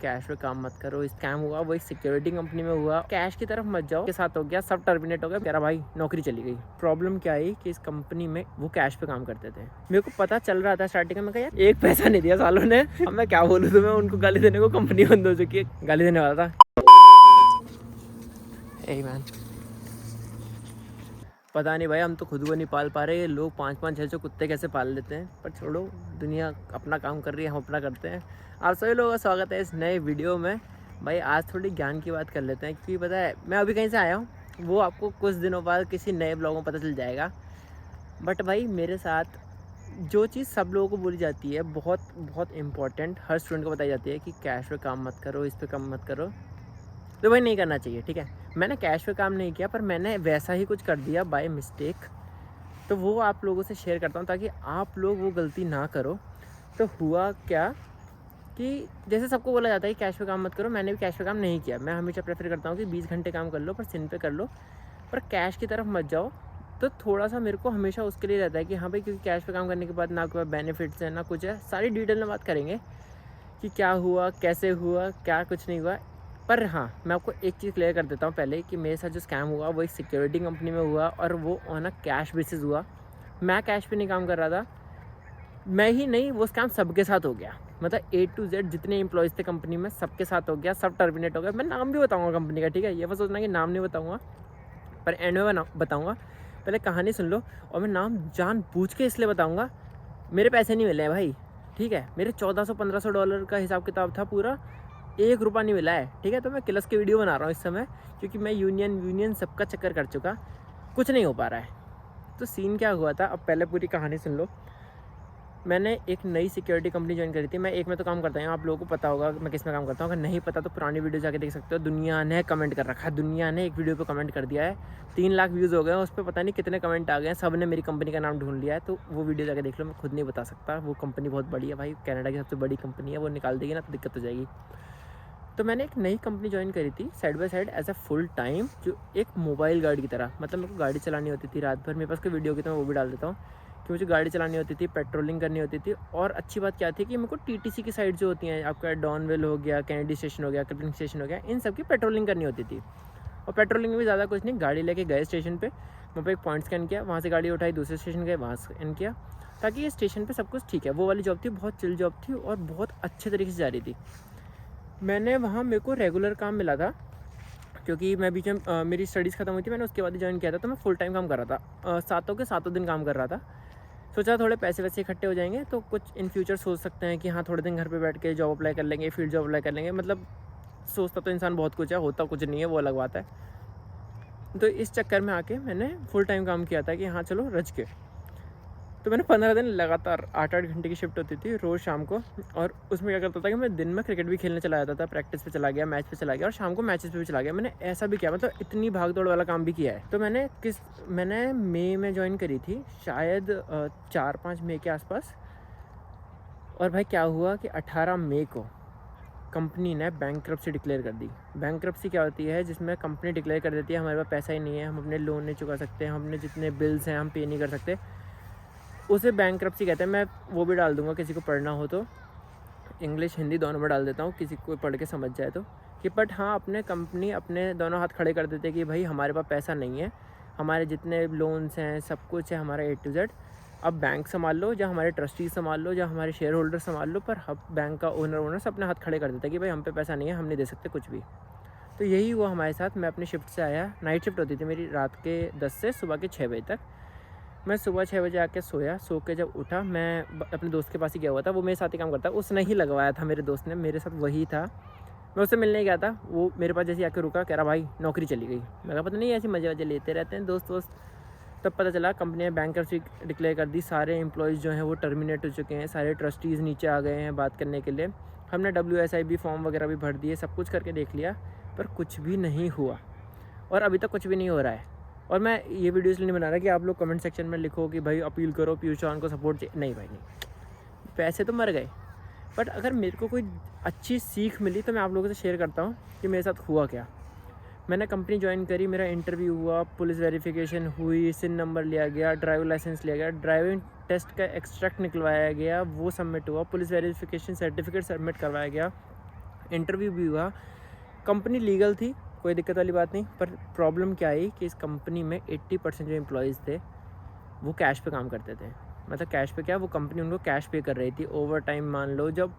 Cash पे काम मत करो, स्कैम हुआ वो एक सिक्योरिटी कंपनी में हुआ, कैश की तरफ मत जाओ, के साथ हो गया, सब टर्मिनेट हो गया, मेरा भाई नौकरी चली गई। प्रॉब्लम क्या आई कि इस कंपनी में वो कैश पे काम करते थे, मेरे को पता चल रहा था स्टार्टिंग में, मैं कहा यार एक पैसा नहीं दिया सालों ने, अब मैं क्या बोलूँ तुम्हें, उनको गाली देने को कंपनी बंद हो चुकी है, गाली देने वाला था। ए मैन, पता नहीं भाई, हम तो खुद को नहीं पाल पा रहे, लोग 5-5 6-6 कुत्ते कैसे पाल लेते हैं, पर छोड़ो, दुनिया अपना काम कर रही है, हम अपना करते हैं। आप सभी लोगों का स्वागत है इस नए वीडियो में। भाई आज थोड़ी ज्ञान की बात कर लेते हैं, क्योंकि पता है मैं अभी कहीं से आया हूँ, वो आपको कुछ दिनों बाद किसी नए ब्लॉग में पता चल जाएगा। बट भाई मेरे साथ जो चीज़ सब लोगों को बोली जाती है, बहुत बहुत इम्पॉर्टेंट, हर स्टूडेंट को बताई जाती है कि कैश पे काम मत करो, इस पे काम मत करो, तो भाई नहीं करना चाहिए, ठीक है। मैंने कैश पे काम नहीं किया, पर मैंने वैसा ही कुछ कर दिया बाय मिस्टेक, तो वो आप लोगों से शेयर करता हूँ ताकि आप लोग वो गलती ना करो। तो हुआ क्या कि जैसे सबको बोला जाता है कि कैश पे काम मत करो, मैंने भी कैश पे काम नहीं किया। मैं हमेशा प्रेफर करता हूँ कि 20 घंटे काम कर लो, पर सिन पे कर लो, पर कैश की तरफ मत जाओ। तो थोड़ा सा मेरे को हमेशा उसके लिए रहता है कि हाँ भाई, क्योंकि कैश पे काम करने के बाद ना कोई बेनिफिट्स है ना कुछ है, सारी डिटेल में बात करेंगे कि क्या हुआ, कैसे हुआ, क्या कुछ नहीं हुआ। पर हाँ, मैं आपको एक चीज़ क्लियर कर देता हूँ पहले कि मेरे साथ जो स्कैम हुआ वो एक सिक्योरिटी कंपनी में हुआ, और वो ऑन अ कैश बेसिस हुआ। मैं कैश पे नहीं काम कर रहा था, मैं ही नहीं, वो स्कैम सबके साथ हो गया। मतलब A to Z जितने एम्प्लॉयज़ थे कंपनी में सबके साथ हो गया, सब टर्मिनेट हो गया। मैं नाम भी बताऊँगा कंपनी का, ठीक है, ये मत सोचना कि नाम नहीं बताऊँगा, पर एंड में मैं बताऊँगा। पहले कहानी सुन लो, और मैं नाम जानबूझ के इसलिए बताऊँगा, मेरे पैसे नहीं मिले हैं भाई, ठीक है। मेरे $1400-1500 का हिसाब किताब था पूरा, ₹1 नहीं मिला है, ठीक है। तो मैं क्लस की वीडियो बना रहा हूँ इस समय, क्योंकि मैं यूनियन सबका चक्कर कर चुका, कुछ नहीं हो पा रहा है। तो सीन क्या हुआ था, अब पहले पूरी कहानी सुन लो। मैंने एक नई सिक्योरिटी कंपनी ज्वाइन करी थी। मैं एक में तो काम करता हूँ, आप लोगों को पता होगा मैं किस में काम करता हूँ, अगर नहीं पता तो पुरानी वीडियो जाके देख सकते हो। दुनिया ने कमेंट कर रखा है, दुनिया ने एक वीडियो पे कमेंट कर दिया है, 3 लाख व्यूज़ हो गए हैं उस पर, पता नहीं कितने कमेंट आ गए हैं, सब ने मेरी कंपनी का नाम ढूंढ लिया है। तो वो वीडियो जाके देख लो, मैं खुद नहीं बता सकता, वो कंपनी बहुत बड़ी है भाई, कनाडा की सबसे बड़ी कंपनी है, वो निकाल देगी ना तो दिक्कत हो जाएगी। तो मैंने एक नई कंपनी ज्वाइन करी थी side by side as a full time, जो एक मोबाइल गार्ड की तरह, मतलब मेरे को गाड़ी चलानी होती थी रात भर, मेरे पास कोई वीडियो की तो मैं वो भी डाल देता हूँ कि मुझे गाड़ी चलानी होती थी, पेट्रोलिंग करनी होती थी। और अच्छी बात क्या थी कि मेरे को TTC की साइड जो होती हैं, आपका डॉनवेल हो गया, कैनेडी स्टेशन हो गया, क्रिपलिंग स्टेशन हो गया, इन सब की पेट्रोलिंग करनी होती थी। और पेट्रोलिंग में भी ज़्यादा कुछ नहीं, गाड़ी लेके गए स्टेशन पे, वहाँ पे एक पॉइंट स्कैन किया, वहाँ से गाड़ी उठाई, दूसरे स्टेशन गए, वहाँ स्कैन किया, ताकि ये स्टेशन पे सब कुछ ठीक है। वो वाली जॉब थी, बहुत चिल जॉब थी और बहुत अच्छे तरीके से जा रही थी। मैंने वहाँ, मेरे को रेगुलर काम मिला था, क्योंकि मैं बीच में मेरी स्टडीज़ खत्म हुई थी, मैंने उसके बाद ही ज्वाइन किया था, तो मैं फुल टाइम काम कर रहा था, सातों के सातों दिन काम कर रहा था। सोचा थोड़े पैसे वैसे इकट्ठे हो जाएंगे तो कुछ इन फ्यूचर सोच सकते हैं कि हाँ थोड़े दिन घर पे बैठ के जॉब अप्लाई कर लेंगे, फील्ड जॉब अप्लाई कर लेंगे। मतलब सोचता तो इंसान बहुत कुछ है, होता कुछ नहीं है, वो अलग बात है। तो इस चक्कर में आके मैंने फुल टाइम काम किया था कि हाँ चलो रच के। तो मैंने 15 दिन लगातार 8-8 घंटे की शिफ्ट होती थी रोज़ शाम को, और उसमें क्या करता था कि मैं दिन में क्रिकेट भी खेलने चला जाता था, प्रैक्टिस पे चला गया, मैच पे चला गया, और शाम को मैचेस पे भी चला गया। मैंने ऐसा भी किया, मतलब इतनी भाग दौड़ वाला काम भी किया है। तो मैंने मई में ज्वाइन करी थी, शायद 4-5 मई के आसपास। और भाई क्या हुआ कि 18 मई को कंपनी ने बैंकरप्सी डिक्लेयर कर दी। बैंकरप्सी क्या होती है, जिसमें कंपनी डिक्लेयर कर देती है हमारे पास पैसा ही नहीं है, हम अपने लोन नहीं चुका सकते, हम अपने जितने बिल्स हैं हम पे नहीं कर सकते, उसे बैंकरप्सी कहते हैं। मैं वो भी डाल दूंगा, किसी को पढ़ना हो तो, इंग्लिश हिंदी दोनों में डाल देता हूँ, किसी को पढ़ के समझ जाए तो। कि बट हाँ, अपने कंपनी अपने दोनों हाथ खड़े कर देते कि भाई हमारे पास पैसा नहीं है, हमारे जितने लोन्स हैं सब कुछ है हमारा A to Z, अब बैंक संभाल लो, या हमारे ट्रस्टीज संभाल लो, या हमारे शेयर होल्डर संभाल लो, पर हम बैंक का ओनर सब अपने हाथ खड़े कर देता है कि भाई हम पे पैसा नहीं है, हम नहीं दे सकते कुछ भी। तो यही हुआ हमारे साथ। मैं अपनी शिफ्ट से आया, नाइट शिफ्ट होती थी मेरी, रात के 10 से सुबह के 6 बजे तक। मैं सुबह 6 बजे आके सोया, सो के जब उठा, मैं अपने दोस्त के पास ही गया हुआ था, वो मेरे साथ ही काम करता है, उसने ही लगवाया था, मेरे दोस्त ने, मेरे साथ वही था। मैं उससे मिलने गया था, वो मेरे पास जैसे आके रुका, कह रहा भाई नौकरी चली गई। मैं कहा पता नहीं, ऐसे मजे वजे लेते रहते हैं दोस्त। तब पता चला कंपनी ने बैंकरप्सी डिक्लेयर कर दी, सारे एम्प्लॉयज़ जो हैं वो टर्मिनेट हो चुके हैं, सारे ट्रस्टीज़ नीचे आ गए हैं बात करने के लिए। हमने WSIB फॉर्म वगैरह भी भर दिए, सब कुछ करके देख लिया, पर कुछ भी नहीं हुआ, और अभी तक कुछ भी नहीं हो रहा है। और मैं ये वीडियो इसलिए नहीं बना रहा कि आप लोग कमेंट सेक्शन में लिखो कि भाई अपील करो पीयूष चौहान को सपोर्ट चाहिए, नहीं भाई नहीं, पैसे तो मर गए। बट अगर मेरे को कोई अच्छी सीख मिली तो मैं आप लोगों से शेयर करता हूँ कि मेरे साथ हुआ क्या। मैंने कंपनी ज्वाइन करी, मेरा इंटरव्यू हुआ, पुलिस वेरिफिकेशन हुई, सिन नंबर लिया गया, ड्राइविंग लाइसेंस लिया गया, ड्राइविंग टेस्ट का एक्सट्रैक्ट निकलवाया गया, वो सबमिट हुआ, पुलिस वेरिफिकेशन सर्टिफिकेट सबमिट करवाया गया, इंटरव्यू भी हुआ, कंपनी लीगल थी, कोई दिक्कत वाली बात नहीं, पर प्रॉब्लम क्या आई कि इस कंपनी में 80% जो एम्प्लॉयज़ थे वो कैश पे काम करते थे। मतलब कैश पे क्या, वो कंपनी उनको कैश पे कर रही थी। ओवर टाइम मान लो, जब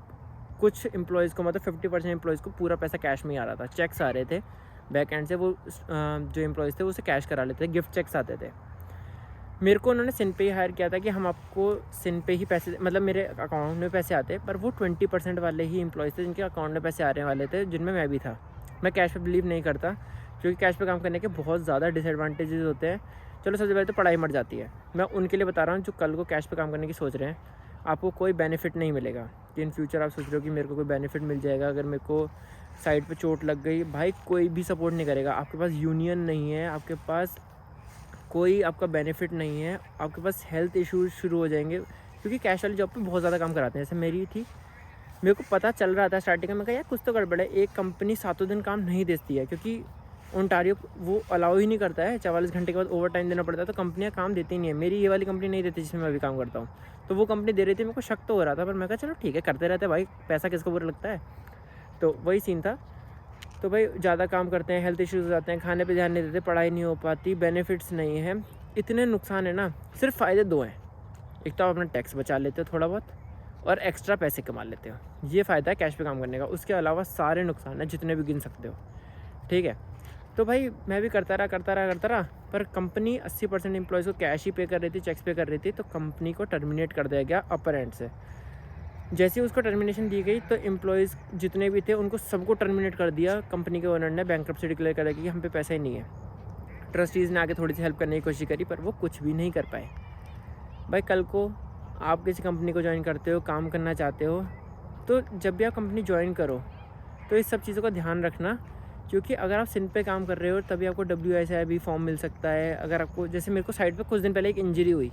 कुछ एम्प्लॉयज़ को मतलब 50% एम्प्लॉयज़ को पूरा पैसा कैश में ही आ रहा था, चेक्स आ रहे थे बैक एंड से, वो जो एम्प्लॉयज़ थे वो उसे कैश करा लेते थे, गिफ्ट चेक्स आते थे। मेरे को उन्होंने सिन पे ही हायर किया था कि हम आपको सिन पे ही पैसे, मतलब मेरे अकाउंट में पैसे आते, पर वो 20% वाले ही एम्प्लॉयज़ थे जिनके अकाउंट में पैसे आने वाले थे, जिनमें मैं भी था। मैं कैश पे बिलीव नहीं करता, क्योंकि कैश पे काम करने के बहुत ज़्यादा डिसएडवांटेजेस होते हैं। चलो सबसे पहले तो पढ़ाई मर जाती है, मैं उनके लिए बता रहा हूँ जो कल को कैश पे काम करने की सोच रहे हैं। आपको कोई बेनिफिट नहीं मिलेगा कि इन फ्यूचर आप सोच रहे हो कि मेरे को कोई बेनिफिट मिल जाएगा अगर मेरे को साइड पे चोट लग गई। भाई कोई भी सपोर्ट नहीं करेगा, आपके पास यूनियन नहीं है, आपके पास कोई आपका बेनिफिट नहीं है, आपके पास हेल्थ इश्यूज शुरू हो जाएंगे, क्योंकि कैश वाली जॉब पे बहुत ज़्यादा काम कराते हैं। जैसे मेरी थी, मेरे को पता चल रहा था स्टार्टिंग में, मैं कहा यार कुछ तो गड़बड़ है, एक कंपनी 7 दिन काम नहीं देती है, क्योंकि ओंटारियो वो अलाउ ही नहीं करता है, 44 घंटे के बाद ओवर टाइम देना पड़ता है, तो कंपनियां काम देती नहीं है। मेरी ये वाली कंपनी नहीं देती जिसमें मैं अभी काम करता हूँ, तो वो कंपनी दे रही थी। मेरे को शक तो हो रहा था, पर मैं कहा चलो ठीक है, करते रहते भाई, पैसा किसको बुरा लगता है। तो वही सीन था। तो भाई ज़्यादा काम करते हैं, हेल्थ इश्यूज़ हो जाते हैं, खाने पे ध्यान नहीं देते, पढ़ाई नहीं हो पाती, बेनिफिट्स नहीं है, इतने नुकसान है ना। सिर्फ फ़ायदे 2 हैं, एक तो आप अपना टैक्स बचा लेते हो थोड़ा बहुत, और एक्स्ट्रा पैसे कमा लेते हो। ये फ़ायदा है कैश पे काम करने का। उसके अलावा सारे नुकसान हैं जितने भी गिन सकते हो, ठीक है। तो भाई मैं भी करता रहा, पर कंपनी 80% एम्प्लॉयज़ को कैश ही पे कर रही थी, चेक्स पे कर रही थी, तो कंपनी को टर्मिनेट कर दिया गया अपर एंड से। जैसे ही उसको टर्मिनेशन दी गई, तो एम्प्लॉयज़ जितने भी थे उनको सबको टर्मिनेट कर दिया। कंपनी के ओनर ने बैंकरप्सी डिक्लेयर कर दिया कि हम पे पैसा ही नहीं है। ट्रस्टीज़ ने आके थोड़ी सी हेल्प करने की कोशिश करी, पर वो कुछ भी नहीं कर पाए। भाई कल को आप किसी कंपनी को ज्वाइन करते हो, काम करना चाहते हो, तो जब भी आप कंपनी ज्वाइन करो तो इस सब चीज़ों का ध्यान रखना, क्योंकि अगर आप सिन पे काम कर रहे हो तभी आपको WSIB फॉर्म मिल सकता है। अगर आपको, जैसे मेरे को साइड पे कुछ दिन पहले एक इंजरी हुई,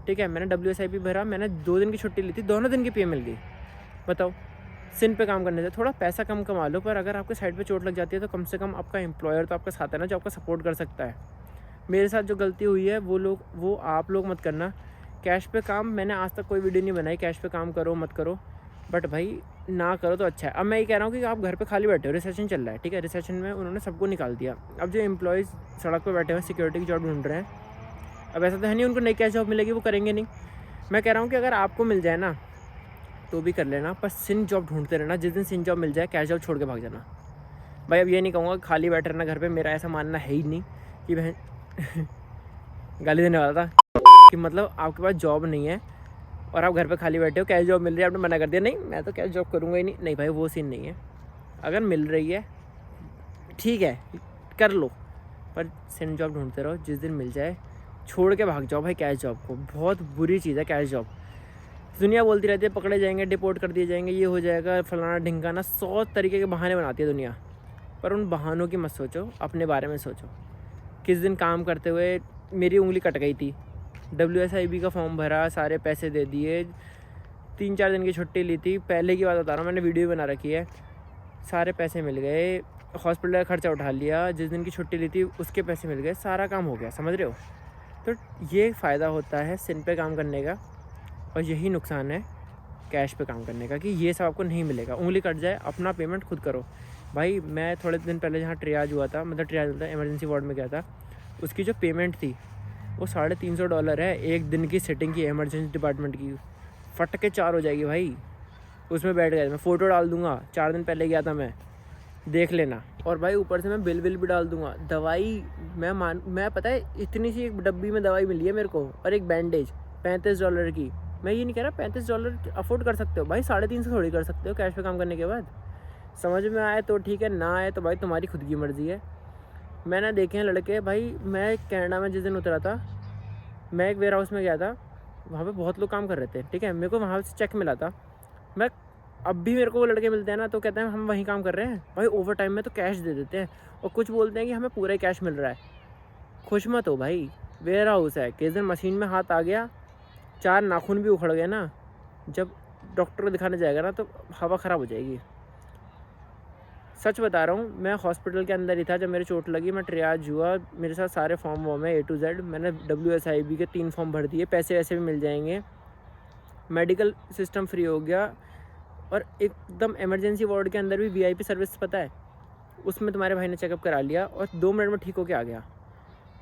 ठीक है, मैंने WSIB भरा, मैंने 2 दिन की छुट्टी ली थी, दोनों दिन की पे मिल गई। बताओ, सिन पे काम करने से थोड़ा पैसा कम कमा लो, पर अगर आपके साइड पे चोट लग जाती है तो कम से कम आपका एम्प्लॉयर तो आपका साथ है ना, जो आपका सपोर्ट कर सकता है। मेरे साथ जो गलती हुई है वो आप लोग मत करना। कैश पे काम मैंने आज तक कोई वीडियो नहीं बनाई, कैश पे काम करो मत करो, बट भाई ना करो तो अच्छा है। अब मैं ये कह रहा हूँ कि आप घर पे खाली बैठे हो, रिसेशन चल रहा है, ठीक है, रिसेशन में उन्होंने सबको निकाल दिया। अब जो एम्प्लॉयज़ सड़क पे बैठे हुए सिक्योरिटी की जॉब ढूंढ रहे हैं, अब ऐसा तो है नहीं उनको नई कैश जॉब मिलेगी, वो करेंगे नहीं। मैं कह रहा हूँ कि अगर आपको मिल जाए ना तो भी कर लेना, पर सिन जॉब ढूंढते रहना। जिस दिन सिन जॉब मिल जाए कैश जॉब छोड़ के भाग जाना। भाई अब ये नहीं कहूँगा खाली बैठे रहना घर पे, मेरा ऐसा मानना है ही नहीं कि बहन गाली देने वाला था कि मतलब आपके पास जॉब नहीं है और आप घर पे खाली बैठे हो, कैश जॉब मिल रही है, आपने मना कर दिया नहीं मैं तो कैश जॉब करूँगा ही नहीं। नहीं भाई, वो सीन नहीं है। अगर मिल रही है ठीक है कर लो, पर सिन जॉब ढूंढते रहो, जिस दिन मिल जाए छोड़ के भाग जाओ भाई कैश जॉब को। बहुत बुरी चीज़ है कैश जॉब। दुनिया बोलती रहती है पकड़े जाएंगे, डिपोर्ट कर दिए जाएंगे, ये हो जाएगा, फलाना ढिंकाना, 100 तरीके के बहाने बनाती है दुनिया। पर उन बहानों की मत सोचो, अपने बारे में सोचो। किस दिन काम करते हुए मेरी उंगली कट गई थी, WSIB का फॉर्म भरा, सारे पैसे दे दिए, 3-4 दिन की छुट्टी ली थी, पहले की बात बता रहा हूँ, मैंने वीडियो बना रखी है, सारे पैसे मिल गए, हॉस्पिटल का खर्चा उठा लिया, जिस दिन की छुट्टी ली थी उसके पैसे मिल गए, सारा काम हो गया, समझ रहे हो। तो ये फ़ायदा होता है सिन पे काम करने का, और यही नुकसान है कैश पे काम करने का कि ये सब आपको नहीं मिलेगा। उंगली कट जाए, अपना पेमेंट खुद करो। भाई मैं थोड़े दिन पहले जहाँ ट्रियाज हुआ था, मतलब ट्रियाज होता है, इमरजेंसी वार्ड में गया था, उसकी जो पेमेंट थी वो $350 है, एक दिन की सिटिंग की, इमरजेंसी डिपार्टमेंट की। फट के 4 हो जाएगी भाई, उसमें बैठ गए। मैं फ़ोटो डाल दूंगा, 4 दिन पहले गया था मैं, देख लेना। और भाई ऊपर से मैं बिल भी डाल दूंगा। दवाई मैं पता है इतनी सी एक डब्बी में दवाई मिली है मेरे को, और एक बैंडेज $35 की। मैं ये नहीं कह रहा $35 अफोर्ड कर सकते हो भाई, 350 थोड़ी कर सकते हो कैश पे काम करने के बाद। समझ में आए तो ठीक है, ना आए तो भाई तुम्हारी खुद की मर्ज़ी है। मैंने देखे हैं लड़के, भाई मैं कनाडा में जिस दिन उतरा था, मैं एक वेयर हाउस में गया था, वहाँ पे बहुत लोग काम कर रहे थे, ठीक है, मेरे को वहाँ से चेक मिला था। मैं अब भी मेरे को वो लड़के मिलते हैं ना, तो कहते हैं हम वहीं काम कर रहे हैं भाई, ओवर टाइम में तो कैश दे देते हैं, और कुछ बोलते हैं कि हमें पूरा ही कैश मिल रहा है। खुश मत हो भाई, वेयर हाउस है, किस दिन मशीन में हाथ आ गया, 4 नाखून भी उखड़ गए ना, जब डॉक्टर को दिखाने जाएगा ना तो हवा ख़राब हो जाएगी। सच बता रहा हूँ, मैं हॉस्पिटल के अंदर ही था जब मेरी चोट लगी, मैं ट्रियाज हुआ, मेरे साथ सारे फॉर्म वॉर्म है A to Z, मैंने WSIB के 3 फॉर्म भर दिए, पैसे वैसे भी मिल जाएंगे, मेडिकल सिस्टम फ्री हो गया, और एकदम इमरजेंसी वार्ड के अंदर भी VIP सर्विस पता है, उसमें तुम्हारे भाई ने चेकअप करा लिया और 2 मिनट में ठीक होके आ गया।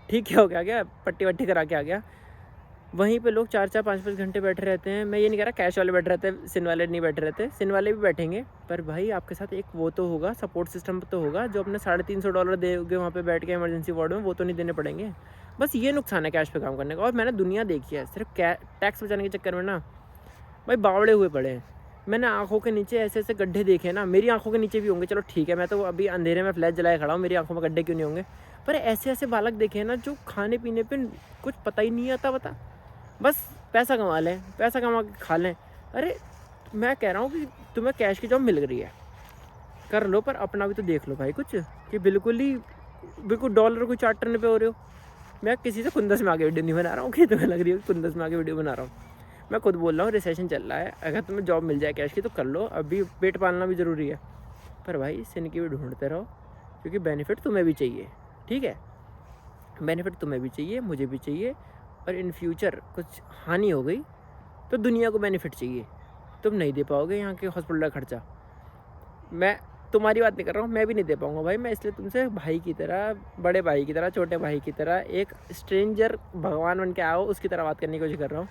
ठीक क्या होके आ गया, पट्टी वट्टी करा के आ गया। वहीं पे लोग 4-4 5-5 घंटे बैठे रहते हैं। मैं ये नहीं कह रहा कैश वाले बैठे रहते हैं, सिन वाले नहीं बैठे रहते, सिन वाले भी बैठेंगे, पर भाई आपके साथ एक वो तो होगा, सपोर्ट सिस्टम तो होगा। जो अपने $350 देोगे वहाँ पे बैठ के इमरजेंसी वार्ड में, वो तो नहीं देने पड़ेंगे। बस ये नुकसान है कैश पे काम करने का। और मैंने दुनिया देखी है, सिर्फ टैक्स बचाने के चक्कर में ना भाई बावड़े हुए पड़े हैं। मैंने आंखों के नीचे ऐसे ऐसे गड्ढे देखे ना, मेरी आंखों के नीचे भी होंगे, चलो ठीक है, मैं तो अभी अंधेरे में फ्लैश जलाए खड़ा हूँ, मेरी आंखों में गड्ढे क्यों नहीं होंगे, पर ऐसे ऐसे बालक देखे हैं ना जो खाने पीने पे कुछ पता ही नहीं आता, बता बस पैसा कमा लें, पैसा कमा के खा लें। अरे मैं कह रहा हूँ कि तुम्हें कैश की जॉब मिल रही है, कर लो, पर अपना भी तो देख लो भाई कुछ, कि बिल्कुल डॉलर को चार्टरने पे हो रहे हो। मैं किसी से खुंदस में आके वीडियो नहीं बना रहा हूँ कि तुम्हें लग रही है खुंदस में आके वीडियो बना रहा हूँ। मैं खुद बोल रहा हूँ, रिसेशन चल रहा है, अगर तुम्हें जॉब मिल जाए कैश की तो कर लो, अभी पेट पालना भी ज़रूरी है, पर भाई सिन की भी ढूंढते रहो, क्योंकि बेनिफिट तुम्हें भी चाहिए। ठीक है, बेनिफिट तुम्हें भी चाहिए, मुझे भी चाहिए, और इन फ्यूचर कुछ हानि हो गई तो दुनिया को बेनिफिट चाहिए। तुम नहीं दे पाओगे यहाँ के हॉस्पिटल का खर्चा, मैं तुम्हारी बात नहीं कर रहा हूँ, मैं भी नहीं दे पाऊँगा भाई। मैं इसलिए तुमसे भाई की तरह, बड़े भाई की तरह, छोटे भाई की तरह, एक स्ट्रेंजर भगवान बन के आओ उसकी तरह बात करने की कोशिश कर रहा हूँ।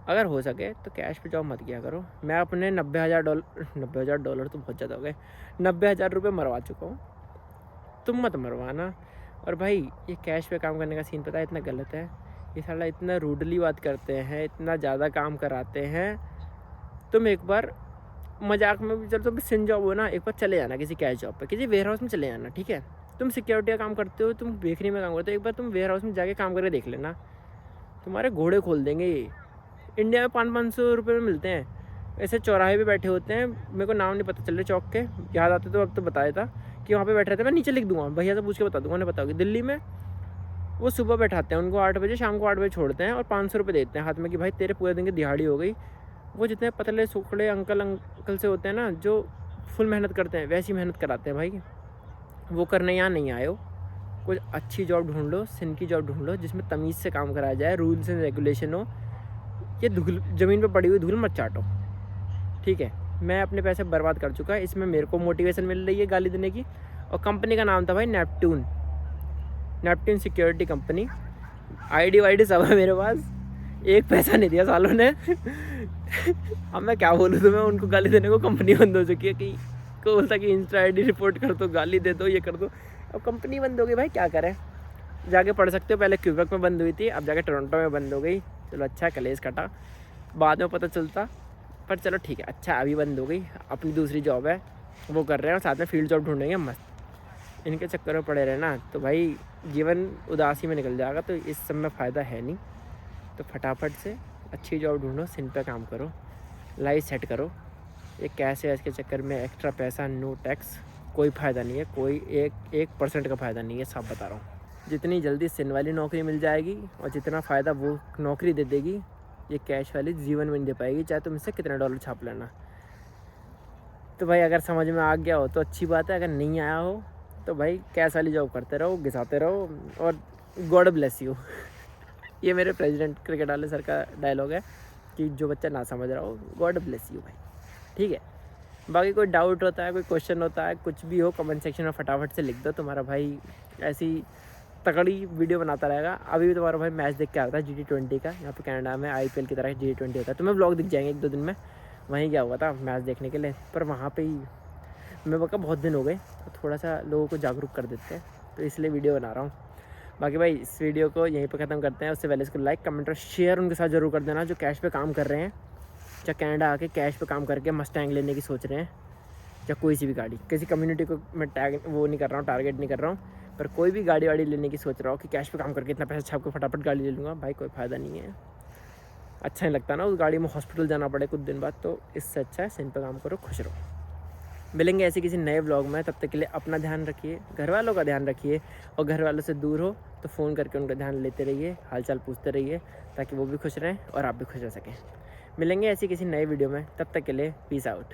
अगर हो सके तो कैश पे जॉब मत किया करो। मैं अपने $90,000 तो बहुत ज़्यादा हो गए, 90,000 रुपये मरवा चुका हूँ, तुम मत मरवाना। और भाई ये कैश पे काम करने का सीन पता है इतना गलत है, ये साला इतना रूडली बात करते हैं, इतना ज़्यादा काम कराते हैं। तुम एक बार मजाक में भी, चलो तुम सिन जॉब हो ना, एक बार चले जाना किसी कैश जॉब पे, किसी वेयर हाउस में चले जाना, ठीक है। तुम सिक्योरिटी का काम करते हो, तुम बेकरी में काम करते हो, एक बार तुम वेयर हाउस में जाके काम करके देख लेना, तुम्हारे घोड़े खोल देंगे ये। इंडिया में 500-500 रुपये में मिलते हैं। ऐसे चौराहे पे बैठे होते हैं, मेरे को नाम नहीं पता चल रहे चौक के, याद आते तो अब तो बताया था कि वहाँ पे बैठे रहते हैं। मैं नीचे लिख दूंगा, भैया से पूछ के बता दूंगा, उन्हें पता होगी। दिल्ली में वो सुबह बैठाते हैं उनको 8 बजे, शाम को 8 बजे छोड़ते हैं और 500 रुपये देते हैं हाथ में कि भाई तेरे पूरे दिन की दिहाड़ी हो गई। वो जितने पतले सुखड़े अंकल से होते हैं ना, जो फुल मेहनत करते हैं, वैसी मेहनत कराते हैं भाई। वो करने यहाँ नहीं आए हो, कुछ अच्छी जॉब ढूंढ लो, सिन की जॉब ढूंढ लो जिसमें तमीज़ से काम कराया जाए, रूल्स एंड रेगुलेशन हो। ये धूल, ज़मीन पे पड़ी हुई धूल मत चाटो, ठीक है। मैं अपने पैसे बर्बाद कर चुका है, इसमें मेरे को मोटिवेशन मिल रही है गाली देने की। और कंपनी का नाम था भाई Neptune Neptune security company. ID वाईडी सब है मेरे पास, एक पैसा नहीं दिया सालों ने। अब मैं क्या बोलूँ तुम्हें, उनको गाली देने को कंपनी बंद हो चुकी है, कि को बोलता कि इंस्टा ID रिपोर्ट कर दो, गाली दे दो, ये कर दो। अब कंपनी बंद हो गई भाई, क्या करें। जाके पढ़ सकते हो, पहले क्यूबेक में बंद हुई थी, अब जाके टोरंटो में बंद हो गई। चलो अच्छा, कलेश कटा, बाद में पता चलता, पर चलो ठीक है, अच्छा अभी बंद हो गई। अपनी दूसरी जॉब है वो कर रहे हैं, और साथ में फील्ड जॉब ढूंढेंगे मस्त। इनके चक्कर में पड़े रहना तो भाई जीवन उदासी में निकल जाएगा, तो इस सब में फ़ायदा है नहीं। तो फटाफट से अच्छी जॉब ढूंढो, सिन पे काम करो, लाइफ सेट करो। ये कैसे इसके चक्कर में एक्स्ट्रा पैसा, नो टैक्स, कोई फ़ायदा नहीं है, कोई 1% का फ़ायदा नहीं है, सब बता रहा हूँ। जितनी जल्दी सिन वाली नौकरी मिल जाएगी और जितना फ़ायदा वो नौकरी दे देगी, ये कैश वाली जीवन में नहीं दे पाएगी, चाहे तुम इससे कितने डॉलर छाप लेना। तो भाई अगर समझ में आ गया हो तो अच्छी बात है, अगर नहीं आया हो तो भाई कैश वाली जॉब करते रहो, घिसाते रहो, और गॉड ब्लेस यू। ये मेरे प्रेसिडेंट क्रिकेट वाले सर का डायलॉग है कि जो बच्चा ना समझ रहा हो, गॉड ब्लेस यू भाई, ठीक है। बाकी कोई डाउट होता है, कोई क्वेश्चन होता है, कुछ भी हो, कमेंट सेक्शन में फटाफट से लिख दो। तुम्हारा भाई ऐसी तगड़ी वीडियो बनाता रहेगा। अभी भी तुम्हारा भाई मैच देख के आता है GT20 का, यहाँ पे कनाडा में IPL की तरह GT20 होता है। तुम्हें व्लॉग दिख जाएंगे 1-2 दिन में, वहीं गया हुआ था मैच देखने के लिए, पर वहाँ पे ही मैं बका बहुत दिन हो गए, तो थोड़ा सा लोगों को जागरूक कर देते हैं, तो इसलिए वीडियो बना रहा हूँ। बाकी भाई इस वीडियो को यहीं पे ख़त्म करते हैं। उससे पहले इसको लाइक, कमेंट और शेयर उनके साथ ज़रूर कर देना जो कैश पे काम कर रहे हैं, या कनाडा आके कैश पे काम करके मस्टैंग लेने की सोच रहे हैं, या कोई सी भी गाड़ी। किसी कम्युनिटी को मैं वो नहीं कर रहा हूँ, टारगेट नहीं कर रहा हूँ, पर कोई भी गाड़ी वाड़ी लेने की सोच रहा हो कि कैश पे काम करके इतना पैसा छाप के फटाफट गाड़ी ले लूँगा, भाई कोई फ़ायदा नहीं है, अच्छा नहीं लगता ना उस गाड़ी में हॉस्पिटल जाना पड़े कुछ दिन बाद। तो इससे अच्छा है सिन पे काम करो, खुश रहो। मिलेंगे ऐसे किसी नए व्लॉग में, तब तक के लिए अपना ध्यान रखिए, घर वालों का ध्यान रखिए, और घर वालों से दूर हो तो फ़ोन करके उनका ध्यान लेते रहिए, हालचाल पूछते रहिए, ताकि वो भी खुश रहें और आप भी खुश रह सकें। मिलेंगे ऐसी किसी नए वीडियो में, तब तक के लिए पीस आउट।